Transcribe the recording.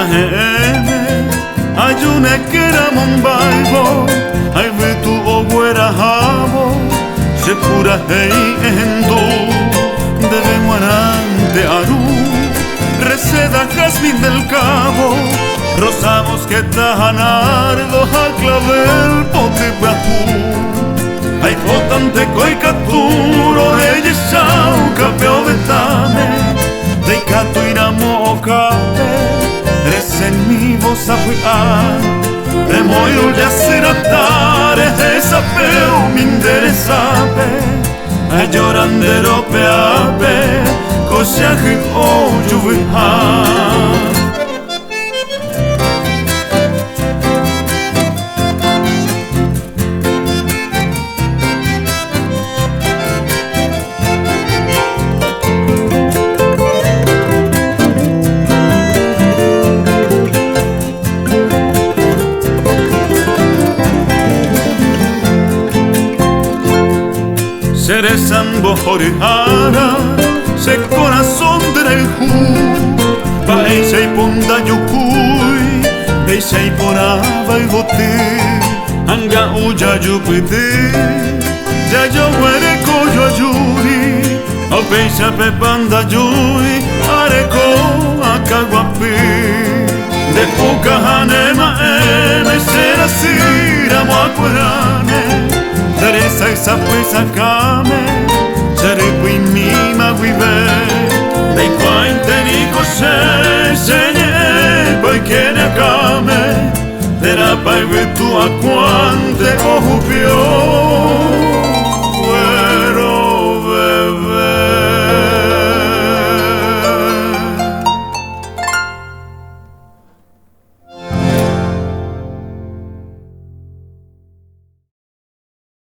maheme ayune kera mombaibo ai vitu oguera habo se pura hei endo debe guarante aru reseda jazmín del cabo rosamos que tajanardo a clavel pote bajú ai potante coi caturo ella chau capeo betame dei catu iramo okape resen mi voz a fuar remoio ya será tare esa peo mi interesape a llorandero peape cosaje o juviha Cerezambo jorihara, se corazón del ju, paisei ponda yukui, beisei porava y bote, anga uya yupite, ya yo huere koyo ayuri, o beisa pepanda yui, areko akaguapi, de puka hanema eme, será sira moakurane. Teresa esa pues acame, Cherequi mima vive, dei quainte ni cos'è, segne, poi che ne acame, terapia e tu a quante o